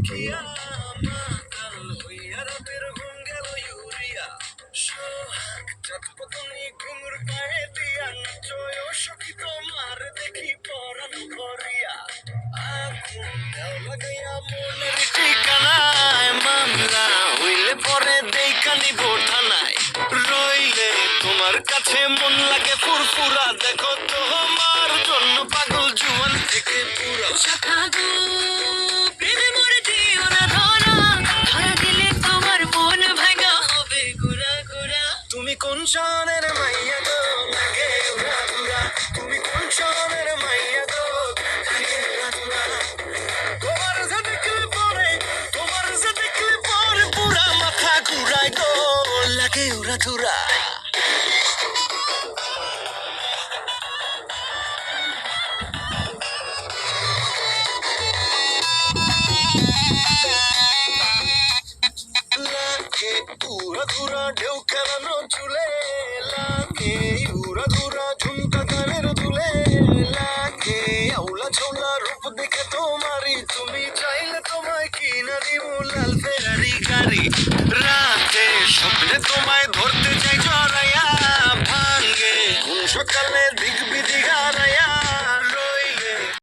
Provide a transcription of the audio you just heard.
দেখিয়া মাতাল হইয়া রাতের ঘুম গেল ইউরিয়া সোহাগ চটপটনি ঘুঙুর গায়ে দিয়া নাচয় সখী তোমার দেখি পরাণ ভরিয়া আগুন দাও লাগাইয়া মনের ঠিকানায় মামলা হইলে পরে দেখা নিব থানায় রইলে তোমার কাছে মন লাগে ফুরফুরা দেখো তোমার জন্য পাগল জুয়ান থেকে পুরা শাখা গো প্রেমে মরে দিও না ধরা ধরা দিলে তোমার মন ভাঙা হবে গুড়া গুড়া তুমি কোন শহরের মাইয়া গো লাগে উড়া উড়া তুমি কোন শহরের মাইয়া গো লাগে উড়া উড়া তোমার যে দেখলে পরে পুরা মাথা ঘুরায় গো লাগে উড়া ধুরা লাগে উড়া ধুরা ঢেউ খেলানো চুলে লাগে উড়া ধুরা ঝুমকা গানের দুলে লাগে আউলা ঝোলা রূপ দেখে তোমারই তুমি চাইলে তোমায় কিনা দিব লাল ফেরারি গাড়ি রাতে স্বপ্নে তোমায় ধরতে